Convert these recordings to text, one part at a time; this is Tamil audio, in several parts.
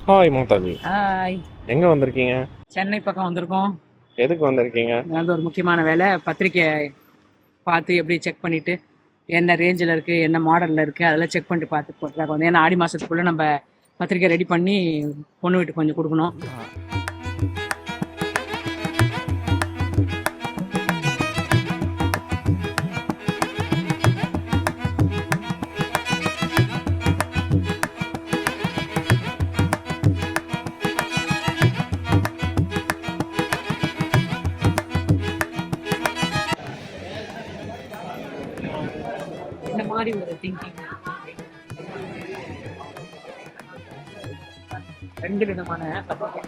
ஹாய் மாதாஜி. ஹாய். எங்க வந்திருக்கீங்க? சென்னை பக்கம் வந்திருக்கோம். எதுக்கு வந்திருக்கீங்க? அது ஒரு முக்கியமான வேலை. பத்திரிக்கை பார்த்து எப்படி செக் பண்ணிட்டு என்ன ரேஞ்சில் இருக்கு, என்ன மாடல்ல இருக்கு, அதெல்லாம் செக் பண்ணிட்டு பார்த்து போட்டுருக்காங்க வந்து. ஏன்னா ஆடி மாசத்துக்குள்ள நம்ம பத்திரிக்கை ரெடி பண்ணி பொண்ணு வீட்டுக்கு கொஞ்சம் கொடுக்கணும். இந்த மாதிரி ஒரு திங்கிங். ரெண்டு விதமான பத்திரிக்கை.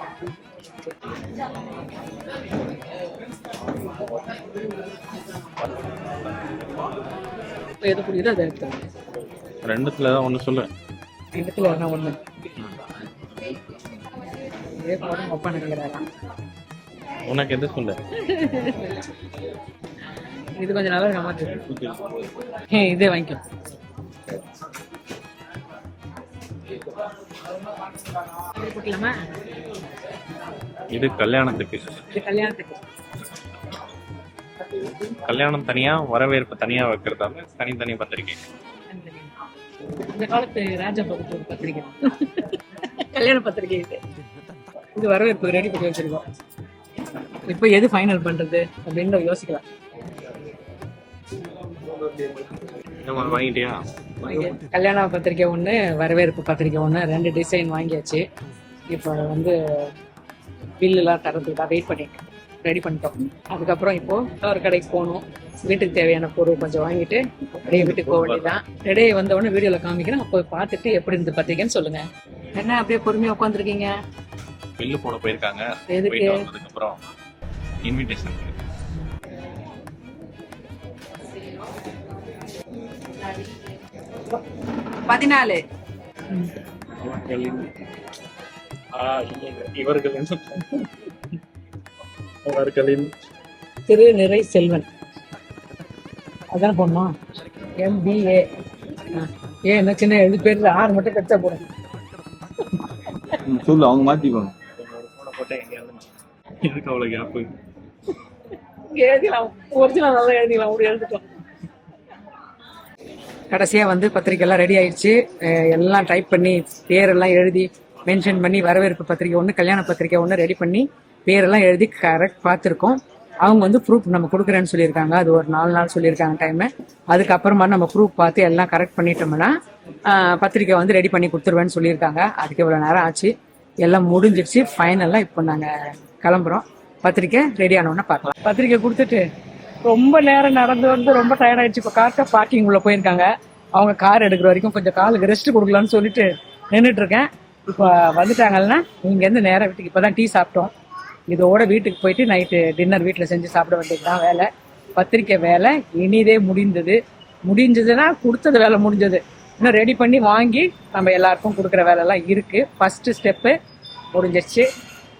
இப்போ எது புரியுதோ அதை எடுத்துருங்க. ரெண்டுத்துல தான் ஒன்று சொல்லு. இடத்துல என்ன ஒண்ணு இதே போதும் ஒப்பா நினைக்கிறாராம். உனக்கு எது சொல்லு? இது கொஞ்சம் நல்லா இருக்க மாதிரி. இதே வாங்கிக்கோ. போட்டலாமா? இது கல்யாணத்துக்கு. இது கல்யாணத்துக்கு. கல்யாணம் தனியா, வரவேற்பு தனியா வைக்கிறதால தனித்தனி பத்திரிக்கை. இந்த காலத்து ராஜா பக்கத்து ஒரு பத்திரிக்கை. கல்யாண பத்திரிக்கை இது. இது வரவேற்பு ரெடி பண்ணி வச்சிருக்கோம். இப்போ எது ஃபைனல் பண்றது அப்படின்னு யோசிக்கலாம். வாங்கிட்டியா? கல்யாண பத்திரிக்கை ஒன்று, வரவேற்பு பத்திரிக்கை ஒன்று, ரெண்டு டிசைன் வாங்கியாச்சு. இப்போ வந்து பில்லுலாம் தரதுக்காக வெயிட் பண்ணிட்டு ரெடி பண்ணிட்டோம். அதுக்கப்புறம் இப்போ ஒரு கடைக்கு போகணும். வீட்டுக்கு தேவையான பொருள் கொஞ்சம் வாங்கிட்டு அப்படியே வீட்டுக்கு போக வேண்டியதான். ரெடியே வந்த உடனே வீடியோவில் காமிக்கிறேன். அப்போ பார்த்துட்டு எப்படி இருந்து பத்திரிக்கைன்னு சொல்லுங்க. என்ன அப்படியே பொறுமையாக உட்காந்துருக்கீங்க? பில்லு போட போயிருக்காங்க. எதுக்கு? அதுக்கப்புறம் இன்விடேஷன் 14. இவர்களின் திரு நிறை செல்வன். அதான் போடணும். MBA. என்ன சின்ன எழுதி பேர் 6 மட்டும் கச்சா போடுங்க. சொல்லு, அவங்க மாத்திக்கோங்க. எதுக்கு அவ்வளோ கேப்பு? எழுதிக்கலாம், ஒரிஜினல் நல்லா எழுதிக்கலாம். அப்படி எழுதிட்டோம். கடைசியாக வந்து பத்திரிக்கைலாம் ரெடி ஆயிடுச்சு. எல்லாம் டைப் பண்ணி பேரெல்லாம் எழுதி மென்ஷன் பண்ணி வரவேற்பு பத்திரிக்கை ஒன்று, கல்யாண பத்திரிக்கை ஒன்று ரெடி பண்ணி பேரெல்லாம் எழுதி கரெக்ட் பார்த்துருக்கோம். அவங்க வந்து ப்ரூஃப் நம்ம கொடுக்குறேன்னு சொல்லியிருக்காங்க. அது ஒரு 4 நாள் சொல்லியிருக்காங்க டைமு. அதுக்கப்புறமா நம்ம ப்ரூஃப் பார்த்து எல்லாம் கரெக்ட் பண்ணிட்டோம்னா பத்திரிக்கை வந்து ரெடி பண்ணி கொடுத்துருவேன்னு சொல்லியிருக்காங்க. அதுக்கு இவ்வளோ நேரம் ஆச்சு. எல்லாம் முடிஞ்சிடுச்சு. ஃபைனலாக இப்போ நாங்கள் கிளம்புறோம். பத்திரிக்கை ரெடி ஆனோன்னா பார்க்கலாம். பத்திரிக்கை கொடுத்துட்டு ரொம்ப நேரம் நடந்து வந்து ரொம்ப டயர்ட் ஆயிடுச்சு. இப்போ கார்ட்ட பார்க்கிங் உள்ள போயிருக்காங்க. அவங்க கார் எடுக்கிற வரைக்கும் கொஞ்சம் காலுக்கு ரெஸ்ட் கொடுக்கலான்னு சொல்லிட்டு நின்றுட்டு இருக்கேன். இப்போ வந்துட்டாங்கன்னா இங்கேருந்து நேராக வீட்டுக்கு. இப்போ தான் டீ சாப்பிட்டோம். இதோட வீட்டுக்கு போயிட்டு நைட்டு டின்னர் வீட்டில் செஞ்சு சாப்பிட வேண்டியதுதான் வேலை. பத்திரிக்கை வேலை இனிதே முடிஞ்சதுன்னா கொடுத்தது வேலை முடிஞ்சது. இன்னும் ரெடி பண்ணி வாங்கி நம்ம எல்லாருக்கும் கொடுக்குற வேலைலாம் இருக்கு. ஃபர்ஸ்ட் ஸ்டெப்பு முடிஞ்சிச்சு.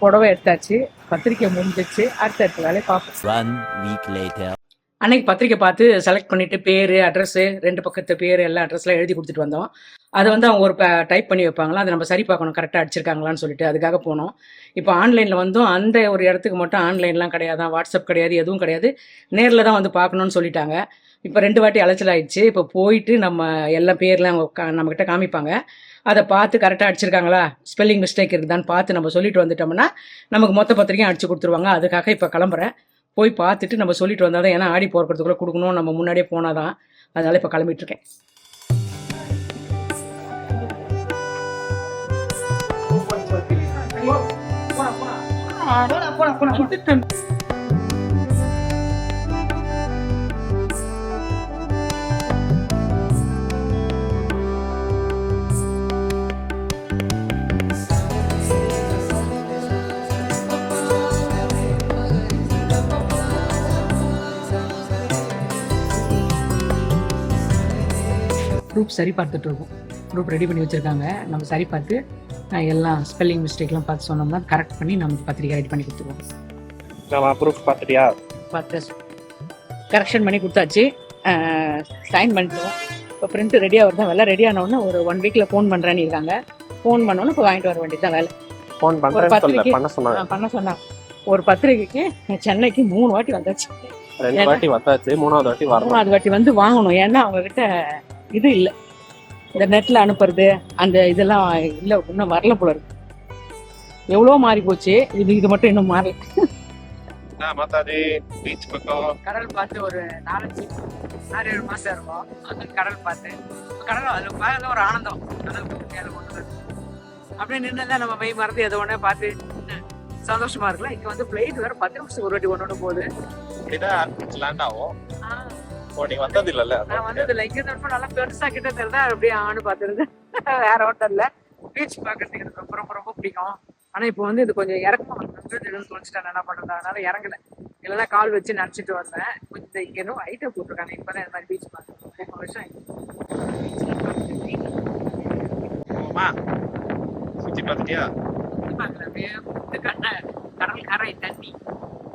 புடவை எடுத்தாச்சு, பத்திரிக்கை முடிஞ்சிச்சு. அடுத்த வேலையை பார்ப்போம். அன்னைக்கு பத்திரிக்கை பார்த்து செலக்ட் பண்ணிட்டு பேரு, அட்ரஸ், 2 பக்கத்து பேர் எல்லாம் அட்ரஸ்லாம் எழுதி கொடுத்துட்டு வந்தோம். அதை வந்து அவங்க ஒரு டைப் பண்ணி வைப்பாங்களா, அதை நம்ம சரி பார்க்கணும் கரெக்டாக அடிச்சிருக்காங்களான்னு சொல்லிட்டு அதுக்காக போனோம். இப்போ ஆன்லைனில் வந்தும் அந்த ஒரு இடத்துக்கு மட்டும் ஆன்லைன்லாம் கிடையாது, வாட்ஸ்அப் கிடையாது, எதுவும் கிடையாது. நேரில் தான் வந்து பார்க்கணுன்னு சொல்லிட்டாங்க. இப்போ 2 வாட்டி அலைச்சல் ஆயிடுச்சு. இப்போ போயிட்டு நம்ம எல்லா பேர்லாம் நம்மக்கிட்ட காமிப்பாங்க. அதை பார்த்து கரெக்டாக அடிச்சிருக்காங்களா, ஸ்பெல்லிங் மிஸ்டேக் இருக்குதான்னு பார்த்து நம்ம சொல்லிட்டு வந்துட்டோம்னா நமக்கு மொத்த பத்திரிக்கையும் அடிச்சு கொடுத்துருவாங்க. அதுக்காக இப்போ கிளம்புறேன். போய் பார்த்துட்டு நம்ம சொல்லிட்டு வந்தால் தான், ஏன்னா ஆடி போகிறதுக்குள்ளே கொடுக்கணும், நம்ம முன்னாடியே போனால் தான். அதனால் இப்போ கிளம்பிட்டு இருக்கேன். ப்ரூஃப் சரி பார்த்துட்டு இருக்கோம். ப்ரூஃப் ரெடி பண்ணி வச்சுருக்காங்க. நம்ம சரி பார்த்து எல்லாம் ஸ்பெல்லிங் மிஸ்டேக்லாம் பார்த்து சொன்னோம்னா கரெக்ட் பண்ணி நமக்கு பத்திரிக்கை ரெடி பண்ணி கொடுத்துருவோம். ப்ரூஃப் பார்த்துட்டியா? பார்த்து கரெக்ஷன் பண்ணி கொடுத்தாச்சு. சைன் பண்ணிட்டோம். இப்போ பிரிண்ட் ரெடியாக வருதான் வேலை. ரெடி ஆனவுடனே ஒரு 1 வீக்கில் ஃபோன் பண்ணுறேன்னு இருக்காங்க. ஃபோன் பண்ணோன்னே இப்போ வாங்கிட்டு வர வேண்டியது தான் வேலை. ஃபோன் ஒரு பண்றேன்னு சொல்ல பத்திரிக்கை பண்ண சொன்னாங்க. பண்ண சொன்னாங்க. ஒரு பத்திரிக்கைக்கு சென்னைக்கு 3 வாட்டி வந்தாச்சு. 2 வாட்டி வந்தாச்சு, 3வது வாட்டி வரணும். 3வது வாட்டி வந்து வாங்கணும். ஏன்னா அவங்க கிட்ட இது இல்லை, இந்த நெட்டில் அனுப்புறது அந்த இதெல்லாம் இல்லை, இன்னும் வரல போல இருக்கு. எவ்வளோ மாறி போச்சு, இது மட்டும் இன்னும் மாறல. மாத்தாடி பீச் பக்கம் கடல் பார்த்து ஒரு 4-7 மாசம் இருக்கும். அது கடல் பார்த்து கடல் அதில் பார்க்கறது ஒரு ஆனந்தம். கடல் மேலே கொண்டு வருது அப்படியே நின்று நம்ம மெய் மறந்து எதை ஒன்றே பார்த்து சந்தோஷமா இருக்கலாம். இங்கே வந்து ஃப்ளைட் வேறு 10 நிமிஷத்துக்கு ஒரு வாட்டி ஒன்று போகுது. இப்படிதான் லேண்ட் ஆகும். நீங்க வந்தது இல்லைல்ல? நான் வந்தது இல்லை. இங்கே நல்லா பெருசா கிட்ட தெரிஞ்சா அப்படியே ஆணு பார்த்துருது. வேற ஒன்றும் இல்லை. பீச் பார்க்கறதுக்கு எனக்கு ரொம்ப ரொம்ப ரொம்ப பிடிக்கும். ஆனா இப்போ வந்து இது கொஞ்சம் இறக்கமா தொலைச்சிட்டேன். என்ன பண்றது, அதனால இறங்கல. இல்லைன்னா கால் வச்சு நினைச்சிட்டு வந்தேன். கொஞ்சம் இங்க இன்னும் ஐட்டம் போட்டிருக்காங்க. இப்பதான் இந்த மாதிரி பீச் பார்த்து 3 வருஷம் சுத்தி பார்த்துட்டியா? சுத்தி பார்க்கல. அப்படியே கடல் கரை தண்ணி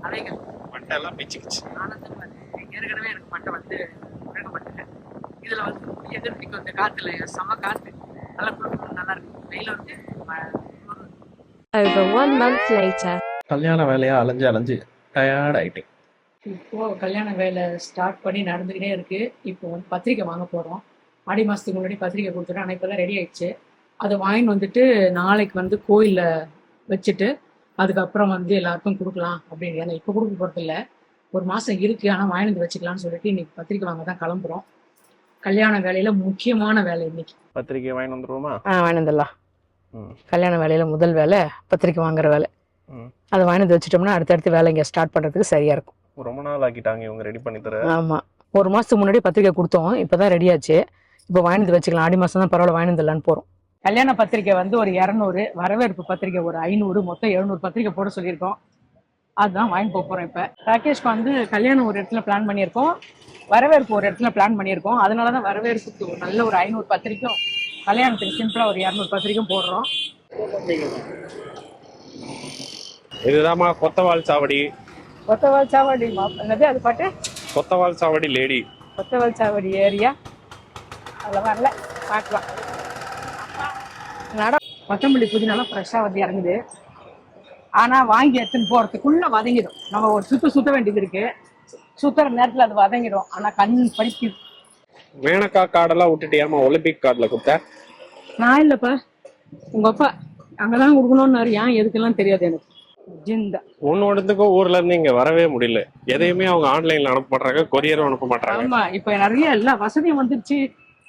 அலைகள் மட்டை எல்லாம் பிச்சுக்கிச்சு. ஆனந்தமா இருக்கு. ஏற்கனவே எனக்கு மட்டை வந்து உழக்கப்பட்டேன். இதுல வந்து எதிர்ப்பிக்கும் இந்த காத்துல செம காத்து நல்லா குடும்பம் நல்லா இருக்கு. வெயில வந்து Over 1 month later. கல்யாண வேலையா அலைஞ்சு டயர்ட் ஆயிட்டேன். இப்போ கல்யாண வேலை ஸ்டார்ட் பண்ணி நடந்துக்கிட்டே இருக்கு. இப்போ வந்து பத்திரிக்கை வாங்க போறோம். ஆடி மாசத்துக்கு முன்னாடி பத்திரிக்கை கொடுத்துட்டோம். ஆனால் இப்போதான் ரெடி ஆயிடுச்சு. அதை வாங்கிட்டு வந்துட்டு நாளைக்கு வந்து கோயிலில் வச்சுட்டு அதுக்கப்புறம் வந்து எல்லாருக்கும் கொடுக்கலாம் அப்படின்னு. ஏன்னா இப்போ கொடுக்க போகிறது இல்லை, 1 மாசம் இருக்கு. ஆனால் வாங்கிட்டு வந்து வச்சுக்கலாம்னு சொல்லிட்டு இன்னைக்கு பத்திரிக்கை வாங்க தான் கிளம்புறோம். கல்யாண வேலையில முக்கியமான வேலை இன்னைக்கு. பத்திரிக்கை வாங்கிட்டு வந்துருவோமா? வாங்கிட்டு வந்துடலாம். கல்யாண வேலையில முதல் வேலை பத்திரிக்கை வாங்குற வேலை. அதை வாங்கிட்டு வச்சுட்டோம்னா அடுத்தடுத்து வேலை இங்கே ஸ்டார்ட் பண்றதுக்கு சரியா இருக்கும். ரொம்ப நாள் ஆக்கிட்டாங்க இவங்க ரெடி பண்ணி தர. ஆமா, 1 மாசத்துக்கு முன்னாடி பத்திரிக்கை கொடுத்தோம். இப்பதான் ரெடி ஆச்சு. இப்போ வாங்கிட்டு வச்சுக்கலாம். ஆடி மாசம் தான் பரவாயில்ல, வாங்கிட்டு வந்துடலான்னு போறோம். கல்யாண பத்திரிக்கை வந்து ஒரு 200, வரவேற்பு பத்திரிக்கை ஒரு 500, மொத்தம் 700 பத்திரிக்கை போட சொல்லியிருக்கோம். அதுதான் வாங்கிட்டு போறோம். இப்ப ராகேஷ்க்கு வந்து கல்யாணம் ஒரு இடத்துல பிளான் பண்ணியிருக்கோம், வரவேற்பு ஒரு இடத்துல பிளான் பண்ணியிருக்கோம். அதனாலதான் வரவேற்புக்கு ஒரு நல்ல ஒரு 500 பத்திரிக்கையும், கல்யாணத்துக்கு சிம்பிளா ஒரு 200 பத்திரிக்கையும் போடுறோம். இதுதாம்மா கொத்தவால் சாவடி. கொத்தவால் சாவடி என்னது அது பாட்டு? கொத்தவால் சாவடி லேடி. கொத்தவால் சாவடி ஏரியா. அதில் வரல, பார்க்கலாம். கொத்தமல்லி புதினாலாம் ஃப்ரெஷ்ஷாக வந்து இறங்குது. ஆனால் வாங்கி எடுத்துன்னு போகிறதுக்குள்ளே வதங்கிடும். நம்ம ஒரு சுத்த வேண்டியது இருக்கு. சுத்துற நேரத்தில் அது வதங்கிடும். ஆனால் கண் படிக்குது. வேணக்கா கார்டெல்லாம் விட்டுட்டியாமா? ஒலிம்பிக் கார்டில் கொடுத்த நான் இல்லைப்பா, உங்கள் அப்பா அங்கதான் கொடுக்கணும்னு. ஏன் எதுக்கெல்லாம் தெரியாது எனக்கு. ஜிந்தா ஒன்னோடத்துக்கும் ஊர்ல இருந்து இங்க வரவே முடியல. எதையுமே அவங்க ஆன்லைன்ல அனுப்ப மாட்டாங்க, கொரியரும் அனுப்ப மாட்டாங்க. ஆமா, இப்ப நிறைய எல்லா வசதியும் வந்துருச்சு.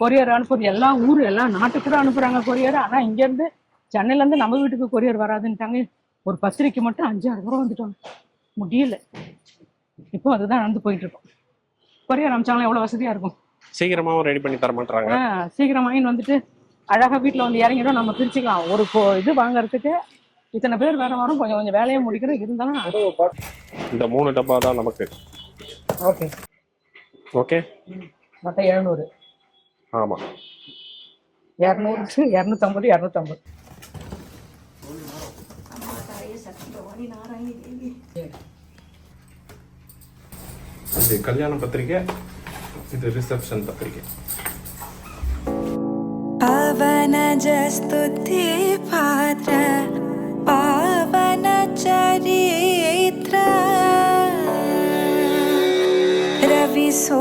கொரியர் அனுப்புறது எல்லா ஊரு எல்லா நாட்டுக்கு கூட அனுப்புறாங்க கொரியர். ஆனா இங்க இருந்து சென்னையில இருந்து நம்ம வீட்டுக்கு கொரியர் வராதுன்ட்டாங்க. ஒரு பத்திரிக்கை மட்டும் 5-6 தூரம் வந்துட்டோம், முடியல. இப்போ அதுதான் நடந்து போயிட்டு இருக்கோம். கொரியர் அனுப்பிச்சாலும் எவ்வளவு வசதியா இருக்கும். சீக்கிரமாவும் ரெடி பண்ணி தர மாட்டாங்க. சீக்கிரமாயின்னு வந்துட்டு அழகா வீட்டுல வந்து இறங்கிடும். நம்ம பிரிச்சுக்கலாம். ஒரு இது வாங்கறதுக்கு இத்தனை பேர் வேற வரும். கொஞ்சம் கொஞ்சம் வேலையை முடிக்கிறோம். இருந்தாலும் இந்த 3 டப்பா தான் நமக்கு. ஓகே ஓகே, மொத்தம் 700. ஆமா, 200, 250, 250. இது கல்யாண பத்திரிக்கை, இது ரிசப்ஷன் பத்திரிக்கை. पवन जस्तुति पात्र पावन चरित्र रवि सो